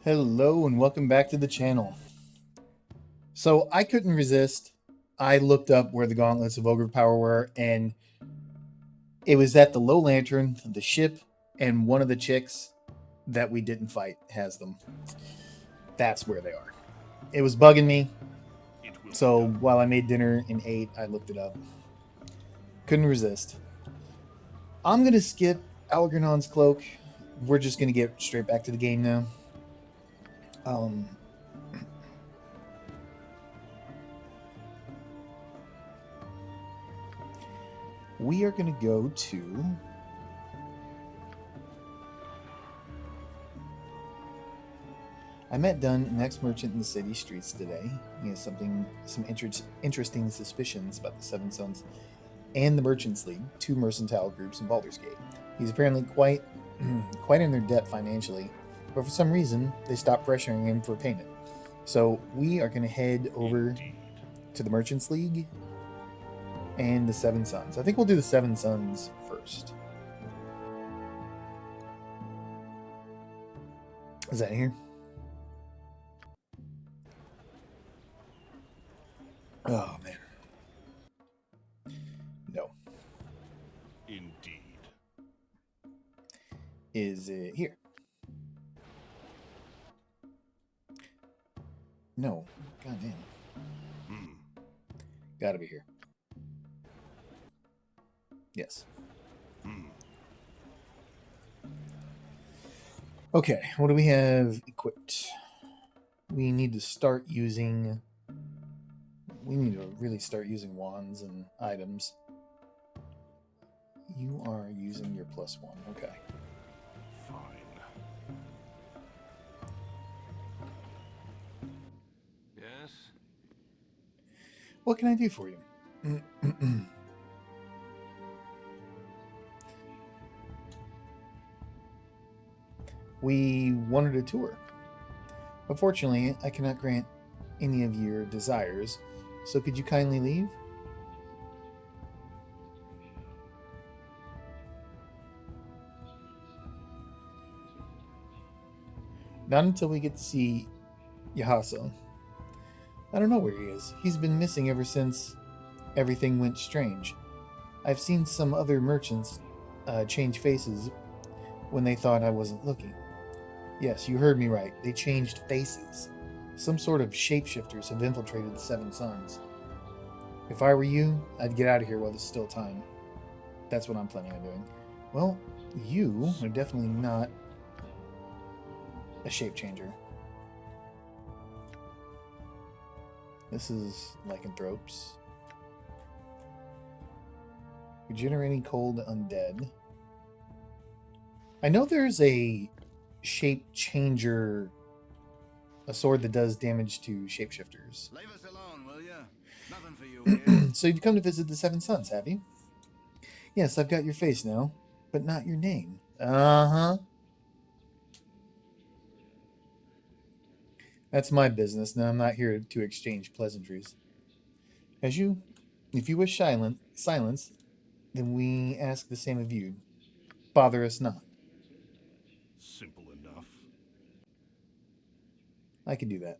Hello and welcome back to the channel. So I couldn't resist. I looked up where the gauntlets of Ogre Power were, and it was at the Low Lantern, the ship, and one of the chicks that we didn't fight has them. That's where they are. It was bugging me, so while I made dinner and ate, I looked it up. Couldn't resist. I'm gonna skip Algernon's cloak. We're just gonna get straight back to the game now. We are going to go to I met Dunn, an ex-merchant in the city streets today. He has some interesting suspicions about the Seven Sons and the Merchants League, two mercantile groups in Baldur's Gate. He's apparently quite in their debt financially, but for some reason they stopped pressuring him for payment. So we are going to head over to the Merchants League and the Seven Sons. I think we'll do the Seven Sons first. Is that here? Oh, man. No. Indeed. Is it here? No. Goddamn. Gotta be here. Yes. Okay, what do we have equipped? We need to start using... We need to really start using wands and items. You are using your +1. Okay. Fine. Yes? What can I do for you? We wanted a tour. Unfortunately, I cannot grant any of your desires, so could you kindly leave? Not until we get to see Yahaso. I don't know where he is. He's been missing ever since everything went strange. I've seen some other merchants change faces when they thought I wasn't looking. Yes, you heard me right. They changed faces. Some sort of shapeshifters have infiltrated the Seven Sons. If I were you, I'd get out of here while there's still time. That's what I'm planning on doing. Well, you are definitely not a shape changer. This is lycanthropes. Regenerating cold undead. I know there's a shape changer, a sword that does damage to shapeshifters. Leave us alone, will ya? Nothing for you here. So you've come to visit the Seven Sons, have you? Yes, I've got your face now, but not your name. Uh-huh. That's my business. Now I'm not here to exchange pleasantries. If you wish silence, then we ask the same of you. Bother us not. Simple enough. I can do that.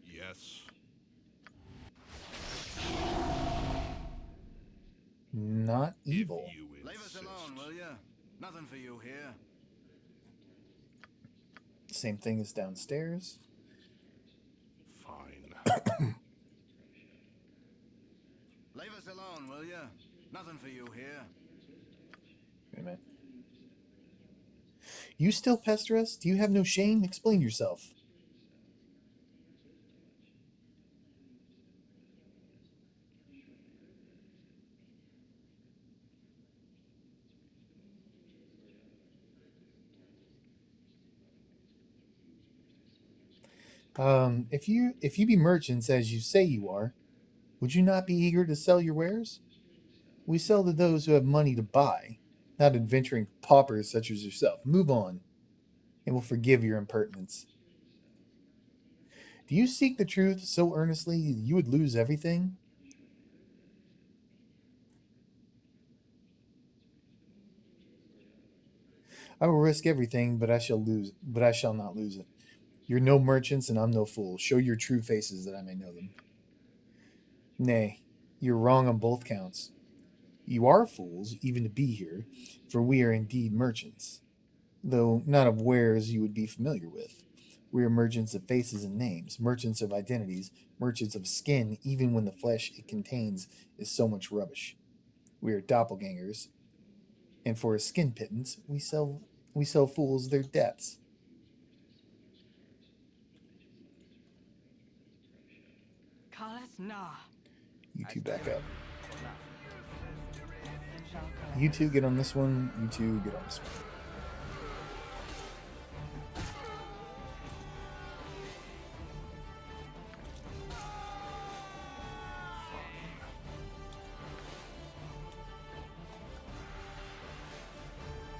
Yes. Not evil. If you Leave us alone, will ya? Nothing for you here. Same thing as downstairs. Fine. Leave us alone, will ya? Nothing for you here. Wait a minute. You still pester us? Do you have no shame? Explain yourself. If you be merchants as you say you are, would you not be eager to sell your wares? We sell to those who have money to buy, not adventuring paupers such as yourself. Move on, and we'll forgive your impertinence. Do you seek the truth so earnestly you would lose everything? I will risk everything, but I shall not lose it. You're no merchants, and I'm no fool. Show your true faces that I may know them. Nay, you're wrong on both counts. You are fools, even to be here, for we are indeed merchants, though not of wares you would be familiar with. We are merchants of faces and names, merchants of identities, merchants of skin, even when the flesh it contains is so much rubbish. We are doppelgangers, and for a skin pittance, we sell fools their debts. Carlos, nah. You I two stay back up. for now. You two get on this one. You two get on this one.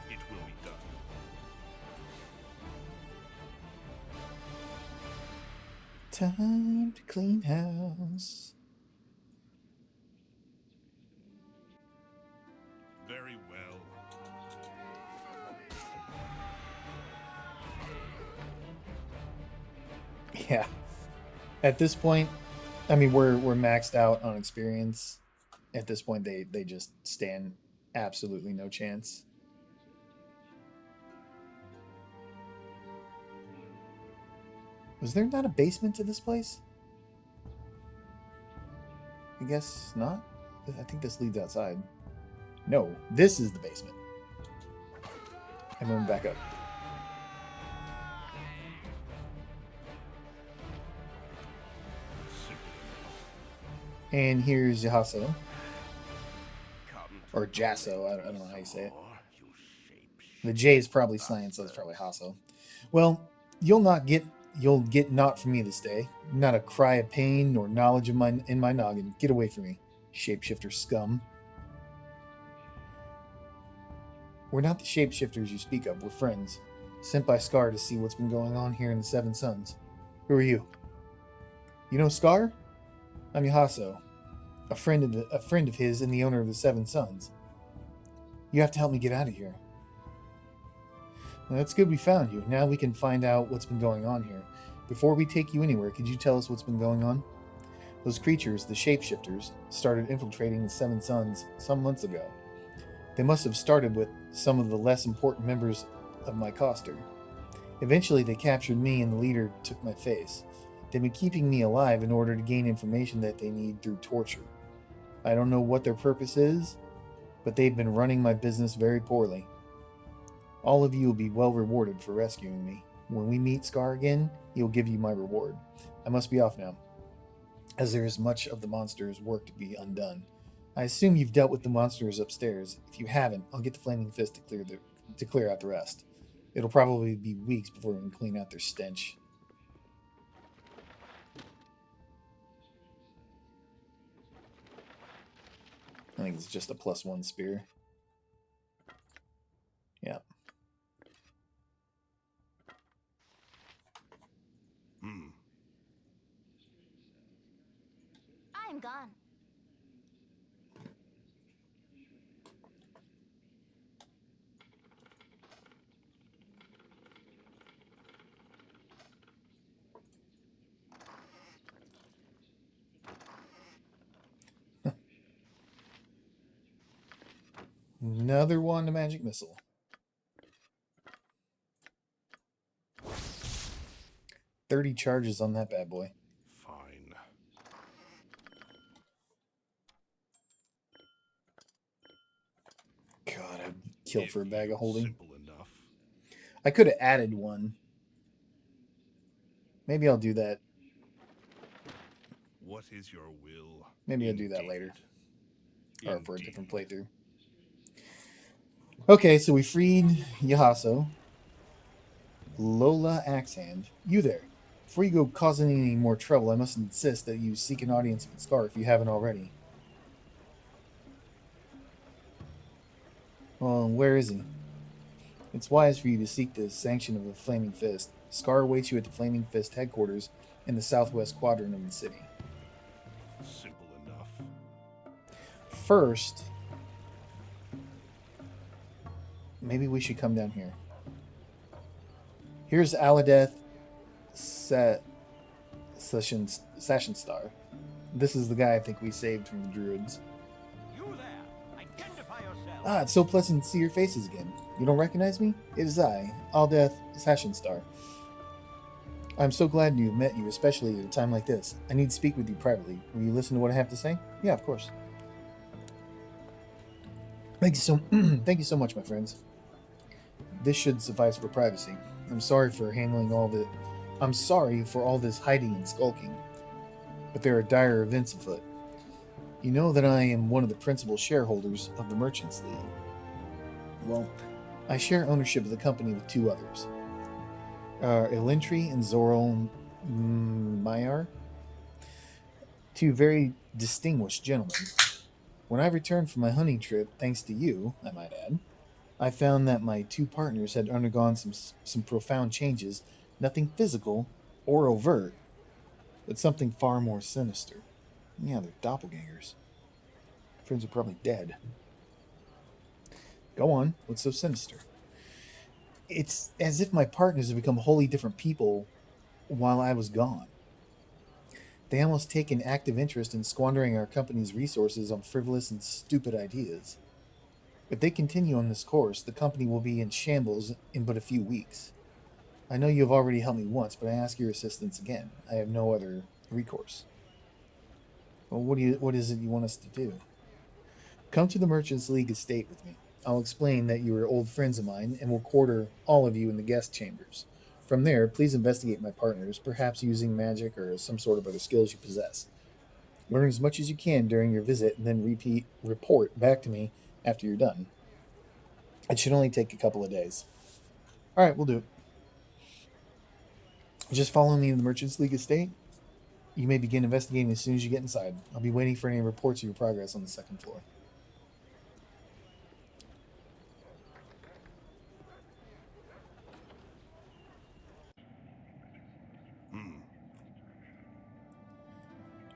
It will be done. Time to clean house. Very well. Yeah. At this point, I mean we're maxed out on experience. At this point they just stand absolutely no chance. Was there not a basement to this place? I guess not. I think this leads outside. No, this is the basement. I'm going back up. Simple And here's Yahaso. Come Or Jasso. I don't know how you say it. more, you shape The J is probably slang, so it's probably Hasso. Well, you'll get naught from me this day. Not a cry of pain nor knowledge of my noggin. Get away from me, shapeshifter scum. We're not the shapeshifters you speak of. We're friends, sent by Scar to see what's been going on here in the Seven Suns. Who are you? You know Scar? I'm Yahaso, a friend of his and the owner of the Seven Suns. You have to help me get out of here. Well, that's good we found you. Now we can find out what's been going on here. Before we take you anywhere, could you tell us what's been going on? Those creatures, the shapeshifters, started infiltrating the Seven Suns some months ago. They must have started with some of the less important members of my coster. Eventually, they captured me and the leader took my face. They've been keeping me alive in order to gain information that they need through torture. I don't know what their purpose is, but they've been running my business very poorly. All of you will be well rewarded for rescuing me. When we meet Scar again, he'll give you my reward. I must be off now, as there is much of the monster's work to be undone. I assume you've dealt with the monsters upstairs. If you haven't, I'll get the Flaming Fist to clear out the rest. It'll probably be weeks before we can clean out their stench. I think it's just a +1 spear. Yeah. I'm gone. Another wand of magic missile. 30 charges on that bad boy. Fine. God, I'd kill If for a bag of holding. Simple enough. I could have added one. Maybe I'll do that. What is your will? Maybe I'll do that later. Indeed. Or for a different Indeed. playthrough. Okay, so we freed Yahaso. Lola Axehand. You there. Before you go causing any more trouble, I must insist that you seek an audience with Scar if you haven't already. Well, where is he? It's wise for you to seek the sanction of the Flaming Fist. Scar awaits you at the Flaming Fist headquarters in the southwest quadrant of the city. Simple enough. First, maybe we should come down here. Here's Aladeth Session Star. This is the guy I think we saved from the druids. You there! Identify yourself! Ah, it's so pleasant to see your faces again. You don't recognize me? It is I, Aldeth Session Star. I'm so glad to have met you, especially at a time like this. I need to speak with you privately. Will you listen to what I have to say? Yeah, of course. Thank you so much, my friends. This should suffice for privacy. I'm sorry for all this hiding and skulking, but there are dire events afoot. You know that I am one of the principal shareholders of the Merchants League. Well, I share ownership of the company with two others. Elintri and Zoral Mayar, two very distinguished gentlemen. When I returned from my hunting trip, thanks to you, I might add, I found that my two partners had undergone some profound changes, nothing physical or overt, but something far more sinister. Yeah, they're doppelgangers. Friends are probably dead. Go on, what's so sinister? It's as if my partners have become wholly different people while I was gone. They almost take an active interest in squandering our company's resources on frivolous and stupid ideas. If they continue on this course, the company will be in shambles in but a few weeks. I know you have already helped me once, but I ask your assistance again. I have no other recourse. Well, what is it you want us to do? Come to the Merchants League estate with me. I'll explain that you are old friends of mine and will quarter all of you in the guest chambers. From there, please investigate my partners, perhaps using magic or some sort of other skills you possess. Learn as much as you can during your visit and then report back to me after you're done. It should only take a couple of days. All right, we'll do it. Just follow me to the Merchants League estate. You may begin investigating as soon as you get inside. I'll be waiting for any reports of your progress on the second floor.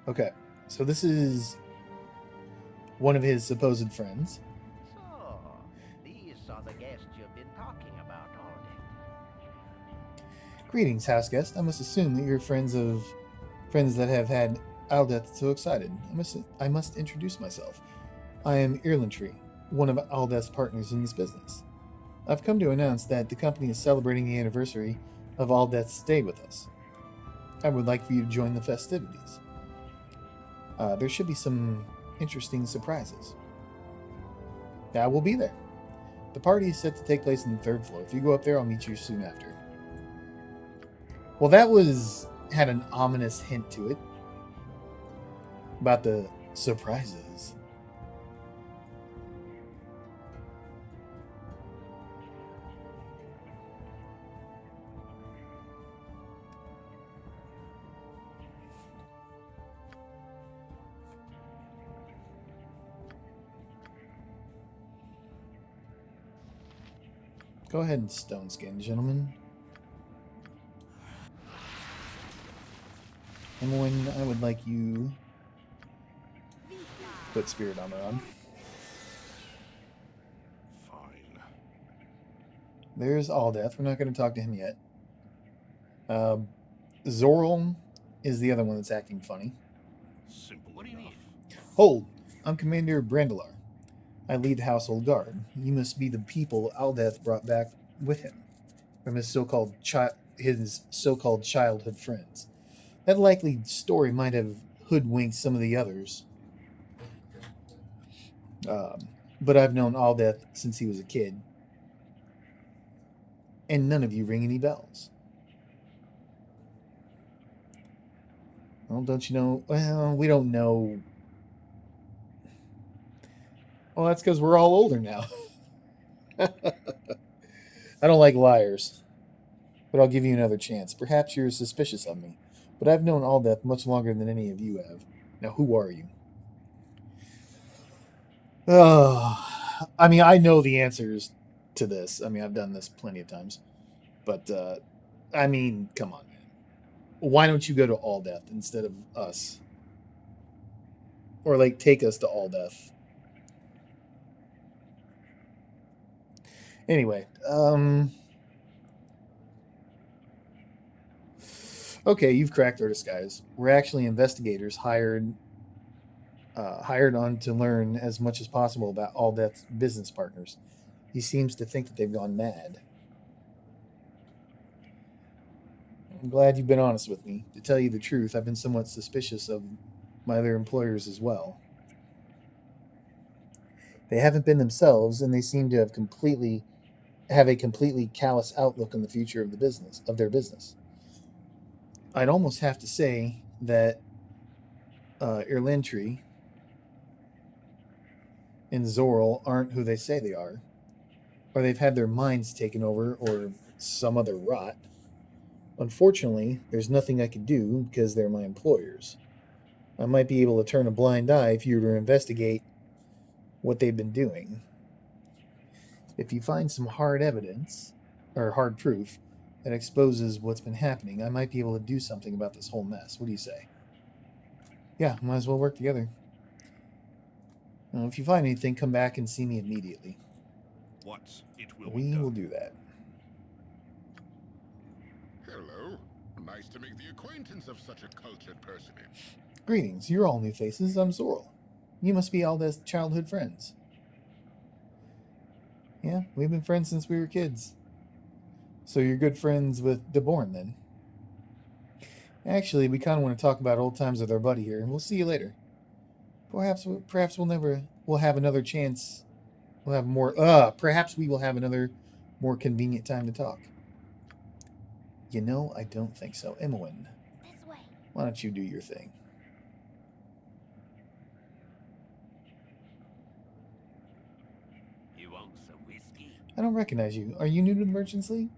Okay, so this is one of his supposed friends. So, these are the guests you've been talking about all day. Greetings, house guest. I must assume that you're friends that have had Aldeth so excited. I must introduce myself. I am Irlantry, one of Aldeth's partners in this business. I've come to announce that the company is celebrating the anniversary of Aldeth's stay with us. I would like for you to join the festivities. There should be some interesting surprises. I will be there. The party is set to take place on the third floor. If you go up there, I'll meet you soon after. Well, that had an ominous hint to it about the surprises. Go ahead and stone skin, gentlemen. Emwyn, I would like you put spirit armor on. Fine. There's Aldeth. We're not going to talk to him yet. Zoral is the other one that's acting funny. Simple What do you enough. need? Hold! I'm Commander Brandelar. I lead the household guard. You must be the people Aldeth brought back with him from his so-called childhood friends. That likely story might have hoodwinked some of the others. But I've known Aldeth since he was a kid. And none of you ring any bells. Well, don't you know? Well, we don't know. Well, that's because we're all older now. I don't like liars. But I'll give you another chance. Perhaps you're suspicious of me. But I've known Aldeth much longer than any of you have. Now, who are you? I mean, I know the answers to this. I mean, I've done this plenty of times. But, I mean, come on, man. Why don't you go to Aldeth instead of us? Or, like, take us to Aldeth. Anyway, Okay, you've cracked our disguise. We're actually investigators hired on to learn as much as possible about Aldeth's business partners. He seems to think that they've gone mad. I'm glad you've been honest with me. To tell you the truth, I've been somewhat suspicious of my other employers as well. They haven't been themselves, and they seem to have a completely callous outlook on the future of their business. I'd almost have to say that Irlentry and Zorl aren't who they say they are, or they've had their minds taken over, or some other rot. Unfortunately, there's nothing I can do because they're my employers. I might be able to turn a blind eye if you were to investigate what they've been doing. If you find some hard evidence, or hard proof, that exposes what's been happening, I might be able to do something about this whole mess. What do you say? Yeah, might as well work together. If you find anything, come back and see me immediately. What it will be We done. will do that. Hello. Nice to make the acquaintance of such a cultured personage. Greetings, you're all new faces. I'm Zorl. You must be Alda's childhood friends. Yeah, we've been friends since we were kids. So you're good friends with DeBorn then? Actually, we kind of want to talk about old times with our buddy here, and we'll see you later. Perhaps we'll have another chance. We'll have more. Perhaps we will have another more convenient time to talk. You know, I don't think so. Emmeline, This way. why don't you do your thing? You want some whiskey? I don't recognize you. Are you new to the Merchants League?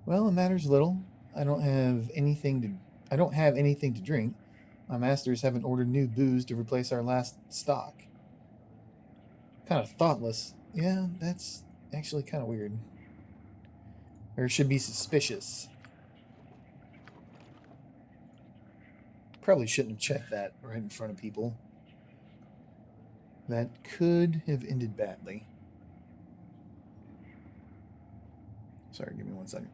Well, it matters little. I don't have anything to drink. My masters haven't ordered new booze to replace our last stock. Kind of thoughtless. Yeah, that's actually kind of weird. Or should be suspicious. Probably shouldn't have checked that right in front of people. That could have ended badly. Sorry, give me 1 second.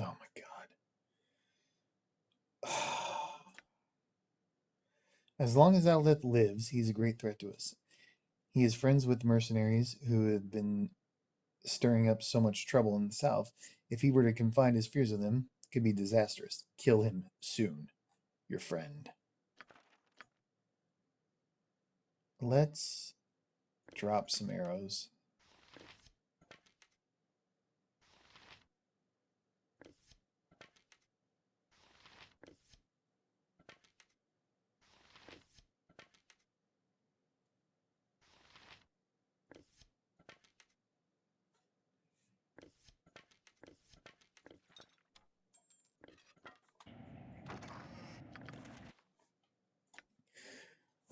Oh my god. As long as Outlet lives, he's a great threat to us. He is friends with mercenaries who have been stirring up so much trouble in the south. If he were to confide his fears of them, it could be disastrous. Kill him soon. Your friend. Let's drop some arrows.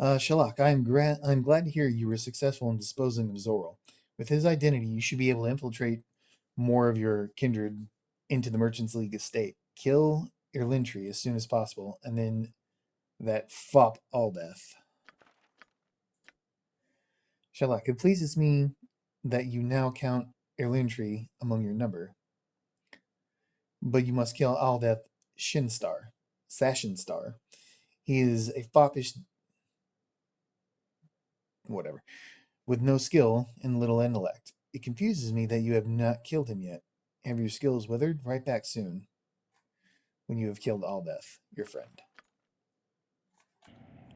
Shalak, I'm glad to hear you were successful in disposing of Zorro. With his identity, you should be able to infiltrate more of your kindred into the Merchants League estate. Kill Irlintry as soon as possible, and then that fop Aldeth. Shalak, it pleases me that you now count Irlintry among your number, but you must kill Aldeth Sashenstar. He is a foppish whatever, with no skill and little intellect. It confuses me that you have not killed him yet. Have your skills withered? Right back soon, when you have killed Aldeth, your friend.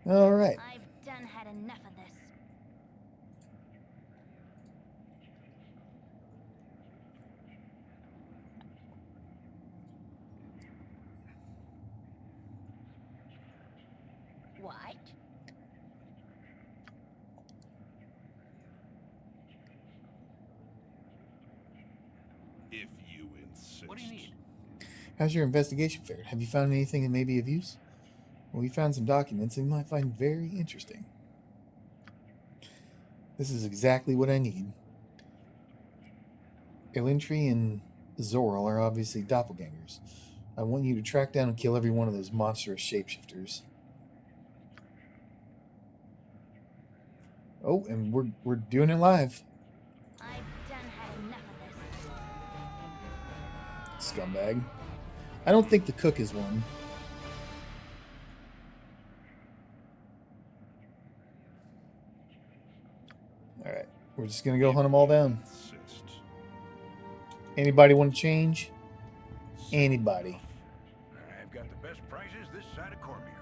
All right. I've done had enough of this. What? If you insist. What do you need? How's your investigation fared? Have you found anything that may be of use? Well, we found some documents that you might find very interesting. This is exactly what I need. Elintry and Zorl are obviously doppelgangers. I want you to track down and kill every one of those monstrous shapeshifters. Oh, and we're doing it live. I've done had enough of this. Scumbag. I don't think the cook is one. Alright, we're just gonna go hunt them all down. Insist. Anybody want to change? Anybody? I've got the best prices this side of Cormier.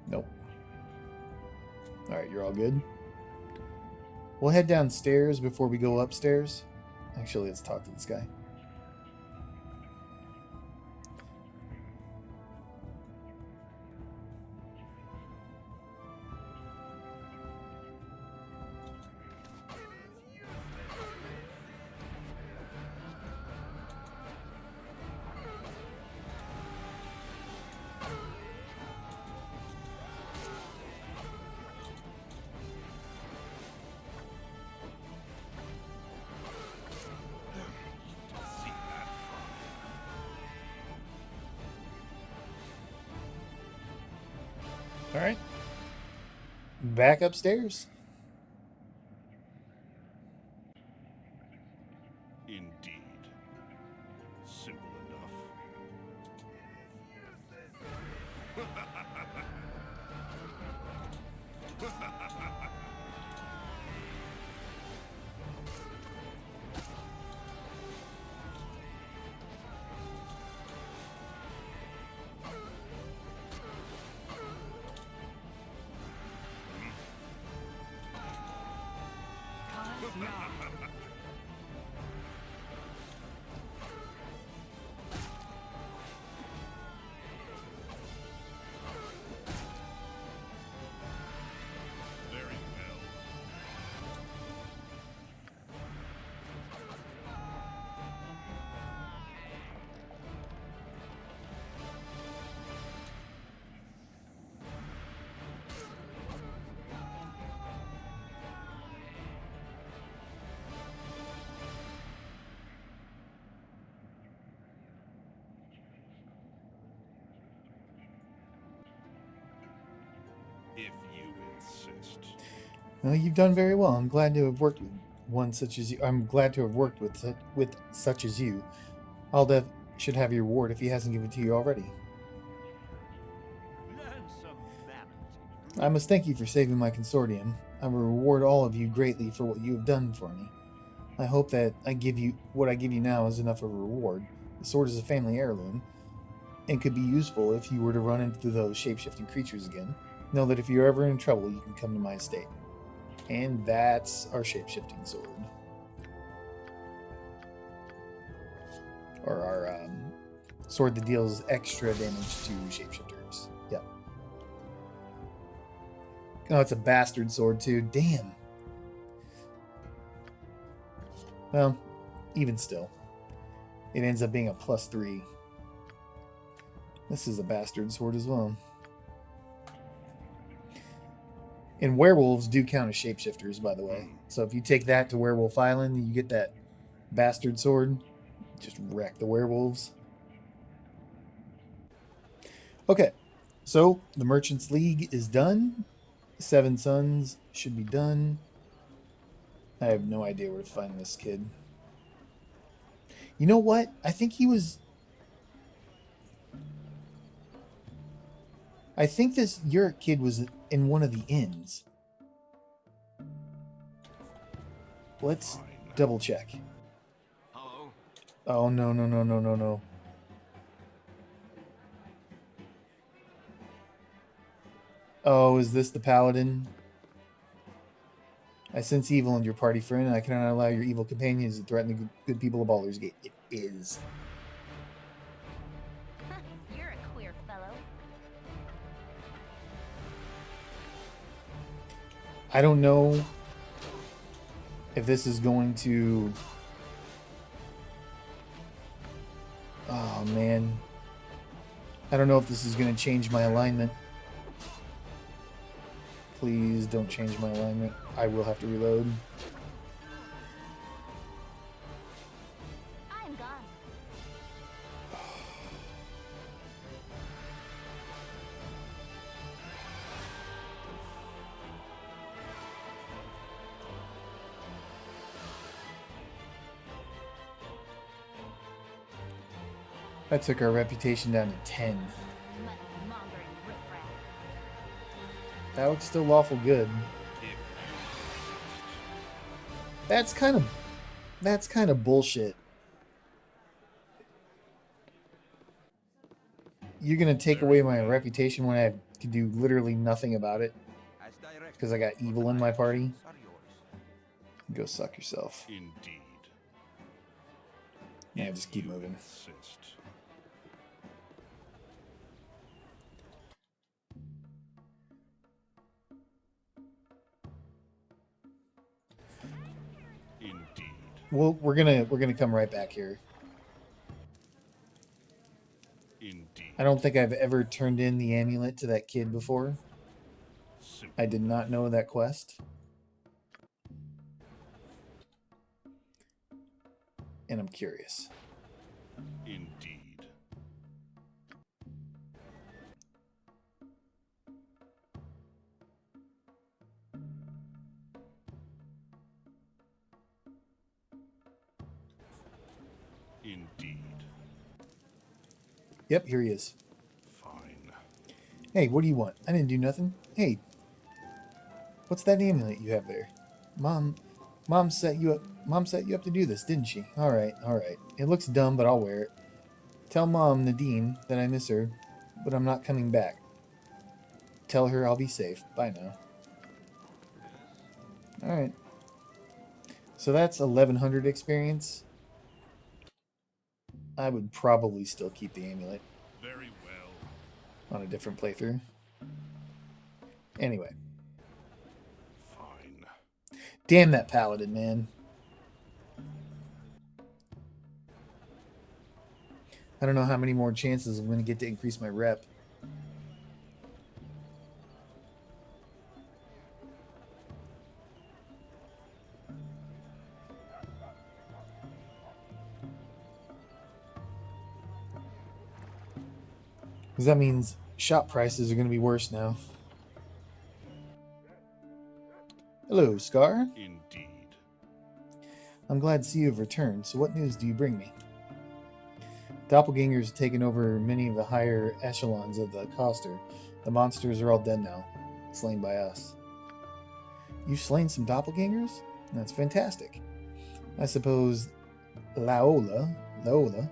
Nope. Alright, you're all good. We'll head downstairs before we go upstairs. Actually, let's talk to this guy. See that? All right. Back upstairs. Indeed. Simple enough. Callous Nah. Very well. If you insist. Well, you've done very well. I'm glad to have worked with one such as you. I'm glad to have worked with such as you. Aldev should have your reward if he hasn't given it to you already. Learn some manners. I must thank you for saving my consortium. I will reward all of you greatly for what you have done for me. I hope that what I give you now is enough of a reward. The sword is a family heirloom, and could be useful if you were to run into those shape-shifting creatures again. Know that if you're ever in trouble, you can come to my estate. And that's our shape-shifting sword. Or our sword that deals extra damage to shapeshifters. Yep. Oh, it's a bastard sword too. Damn. Well, even still. It ends up being a +3. This is a bastard sword as well. And werewolves do count as shapeshifters, by the way. So if you take that to Werewolf Island, you get that bastard sword. Just wreck the werewolves. Okay, so the Merchants League is done. Seven Sons should be done. I have no idea where to find this kid. You know what? I think he was... I think this Yurk kid was in one of the inns. Let's double check. Hello? Oh, no, no, no, no, no, no. Oh, is this the paladin? I sense evil in your party, friend, and I cannot allow your evil companions to threaten the good people of Baldur's Gate. It is. You're a queer fellow. I don't know if this is going to... Oh, man. I don't know if this is going to change my alignment. Please don't change my alignment. I will have to reload. I'm gone. That took our reputation down to 10. Money-mongering riffraff. That looks still lawful good. That's kind of bullshit. You're gonna take away my reputation when I can do literally nothing about it As directed, because I got evil in my party. are yours. Go suck yourself. Indeed. Yeah, If just keep you moving. insist. Indeed. Well, we're gonna come right back here. Indeed. I don't think I've ever turned in the amulet to that kid before. Simple I did not know that quest. And I'm curious. Indeed. Indeed. Yep, here he is. Fine. Hey, what do you want? I didn't do nothing. Hey, what's that amulet you have there? Mom set you up. Mom set you up to do this, didn't she? All right, all right. It looks dumb, but I'll wear it. Tell Mom, Nadine, that I miss her, but I'm not coming back. Tell her I'll be safe. Bye now. All right. So that's 1100 experience. I would probably still keep the amulet Very well. on a different playthrough. Anyway. Fine. Damn that paladin, man. I don't know how many more chances I'm going to get to increase my rep. Because that means shop prices are going to be worse now. Hello, Scar. Indeed. I'm glad to see you have returned. So what news do you bring me? Doppelgangers have taken over many of the higher echelons of the Coster. The monsters are all dead now, slain by us. You've slain some doppelgangers? That's fantastic. I suppose Laola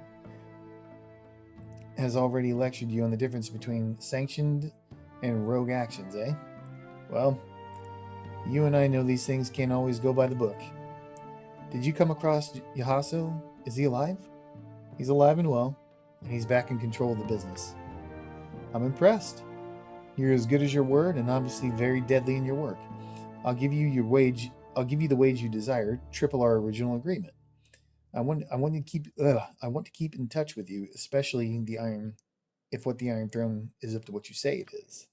has already lectured you on the difference between sanctioned and rogue actions, eh? Well, you and I know these things can't always go by the book. Did you come across Yahaso? Is he alive? He's alive and well, and he's back in control of the business. I'm impressed. You're as good as your word, and obviously very deadly in your work. I'll give you your wage. I'll give you the wage you desire, triple our original agreement. I want to keep in touch with you, especially the Iron. If what the Iron Throne is up to what you say it is.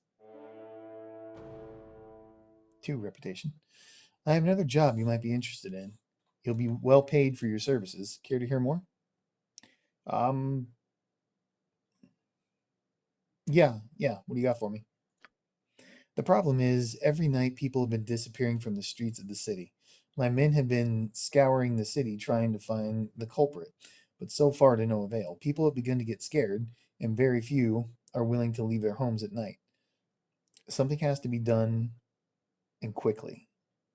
2 reputation. I have another job you might be interested in. You'll be well paid for your services. Care to hear more? Yeah. What do you got for me? The problem is, every night people have been disappearing from the streets of the city. My men have been scouring the city trying to find the culprit, but so far to no avail. People have begun to get scared, and very few are willing to leave their homes at night. Something has to be done, and quickly.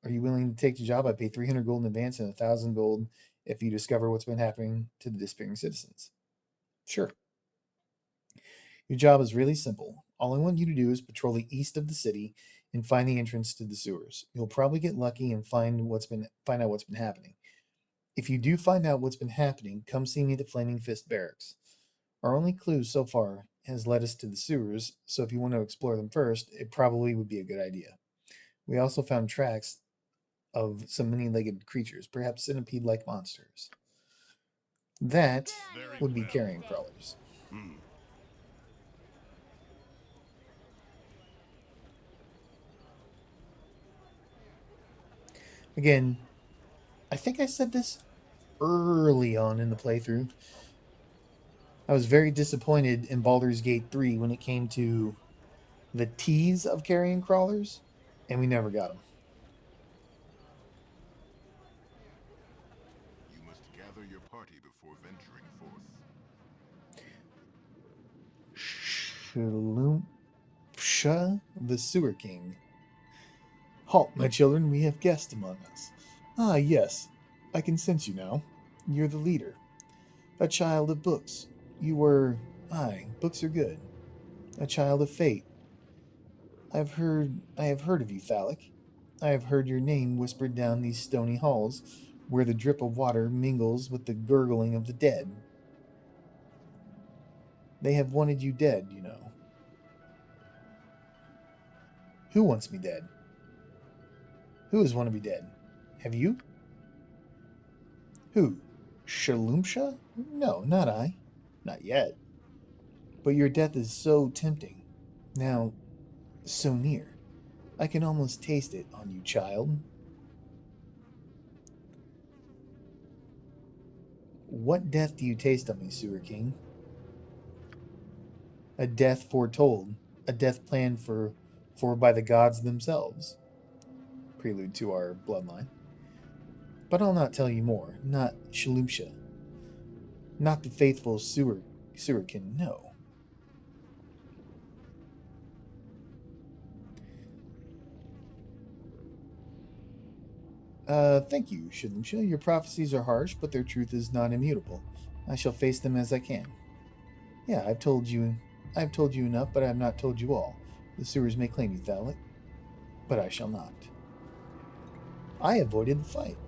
Are you willing to take the job? I pay 300 gold in advance and 1,000 gold if you discover what's been happening to the disappearing citizens. Sure. Your job is really simple. All I want you to do is patrol the east of the city and find the entrance to the sewers. You'll probably get lucky and find out what's been happening. If you do find out what's been happening, come see me at the Flaming Fist Barracks. Our only clue so far has led us to the sewers, so if you want to explore them first, it probably would be a good idea. We also found tracks of some many-legged creatures, perhaps centipede-like monsters. That Very would be well. carrion crawlers. Hmm. Again, I think I said this early on in the playthrough. I was very disappointed in Baldur's Gate 3 when it came to the tease of carrion crawlers, and we never got them. You must gather your party before venturing forth. Shaloomsha, the Sewer King. Halt, my children, we have guests among us. Ah, yes, I can sense you now. You're the leader. A child of books. You were. Aye, books are good. A child of fate. I have heard of you, Thalic. I have heard your name whispered down these stony halls, where the drip of water mingles with the gurgling of the dead. They have wanted you dead, you know. Who wants me dead? Who has wanted me dead? Have you? Who? Shaloomsha? No, not I. Not yet. But your death is so tempting. Now, so near. I can almost taste it on you, child. What death do you taste on me, Sewer King? A death foretold. A death planned for by the gods themselves. Prelude to our bloodline. But I'll not tell you more. Not Shaloomsha. Not the faithful Sewerkin, no. Thank you, Shaloomsha. Your prophecies are harsh, but their truth is not immutable. I shall face them as I can. Yeah, I've told you enough, but I have not told you all. The sewers may claim you, Thalic, but I shall not. I avoided the fight.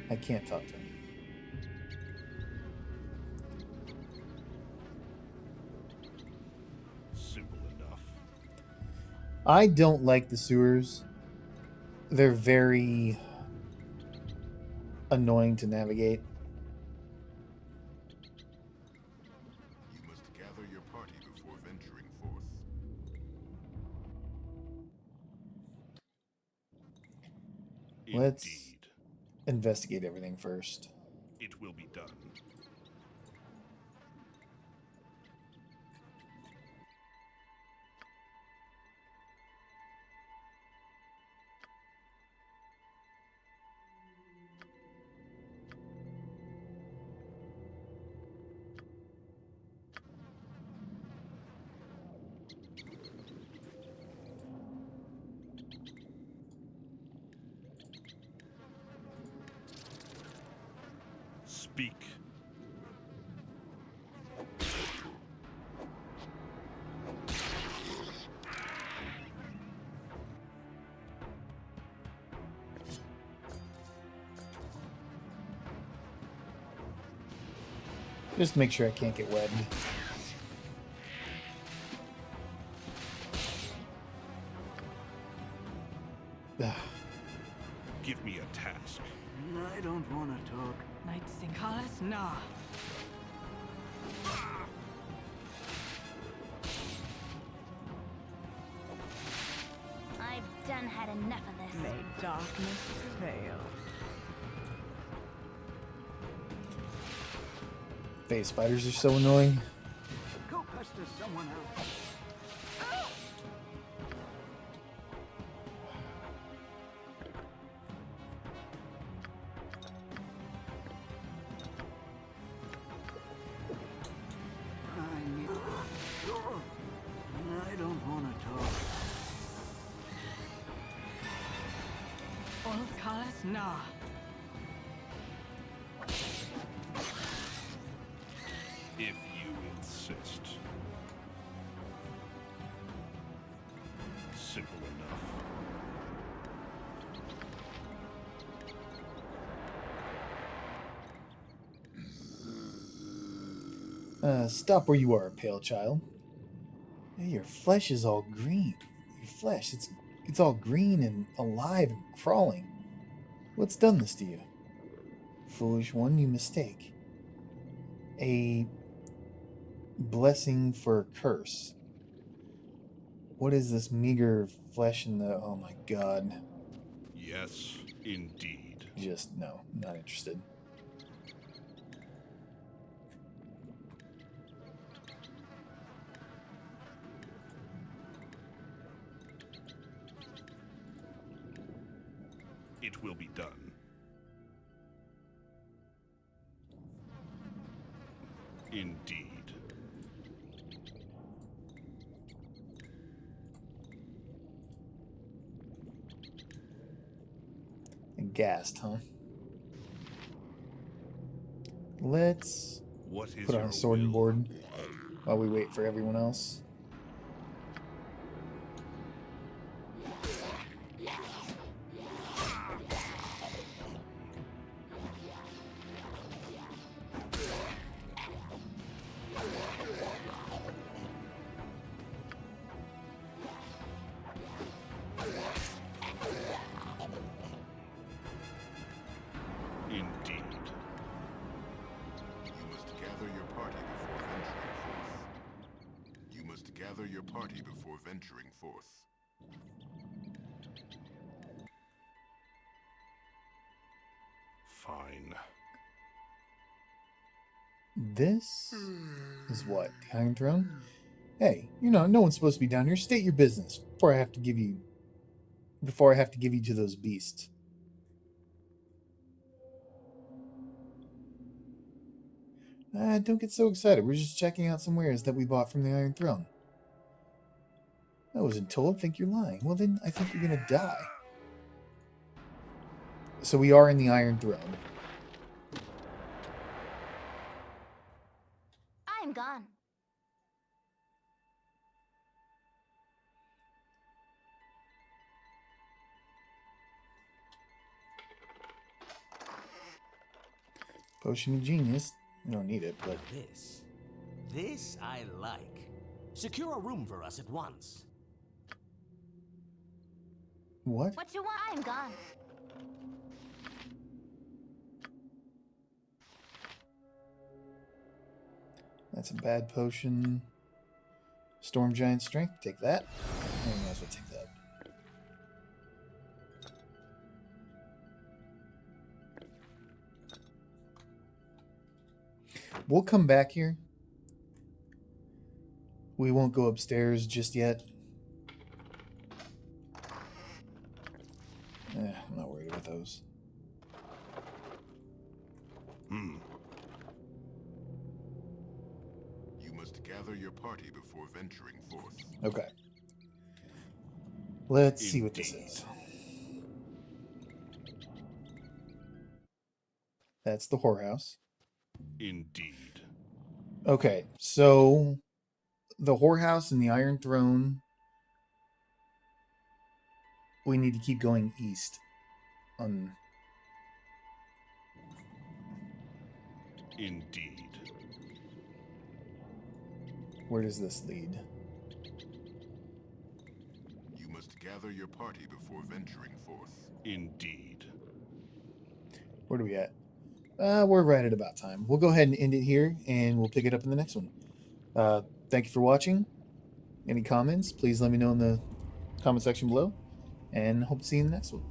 I can't talk to him. Simple enough. I don't like the sewers. They're very annoying to navigate. You must gather your party before venturing forth. Let's Indeed. investigate everything first. It will be done. Speak. Just to make sure I can't get webbed. Give me a task. I don't want to talk. Night Sinkalas nah. I've done had enough of this. May darkness prevail. Face spiders are so annoying. Go pester someone else. I don't want to talk. Old Kalas nah. If you insist. Simple enough. Stop where you are, pale child. Your flesh is all green. Your flesh, it's all green and alive and crawling. What's done this to you? Foolish one, you mistake. A blessing for a curse. What is this meager flesh in the... Oh my god. Yes, indeed. Just, no, not interested. It will be done. Indeed. And gassed, huh? Let's What is put on your a sorting will? board while we wait for everyone else. Indeed. You must gather your party before venturing forth. You must gather your party before venturing forth. Fine. This is what? The Iron Throne? Hey, no one's supposed to be down here. State your business before I have to give you to those beasts. Don't get so excited. We're just checking out some wares that we bought from the Iron Throne. I wasn't told. Think you're lying. Well, then I think you're gonna die. So we are in the Iron Throne. I'm gone. Potion of Genius. You don't need it, but This I like. Secure a room for us at once. what? What you want? I'm gone. That's a bad potion. Storm Giant Strength. Take that. I might as well take that. We'll come back here. We won't go upstairs just yet. I'm not worried about those. Hmm. You must gather your party before venturing forth. Okay. Let's see what this Indeed. is. That's the whorehouse. Indeed. Okay, so the whorehouse and the Iron Throne. We need to keep going east. Indeed. Where does this lead? You must gather your party before venturing forth. Indeed. Where are we at? We're right at about time. We'll go ahead and end it here, and we'll pick it up in the next one. Thank you for watching. Any comments, please let me know in the comment section below, and hope to see you in the next one.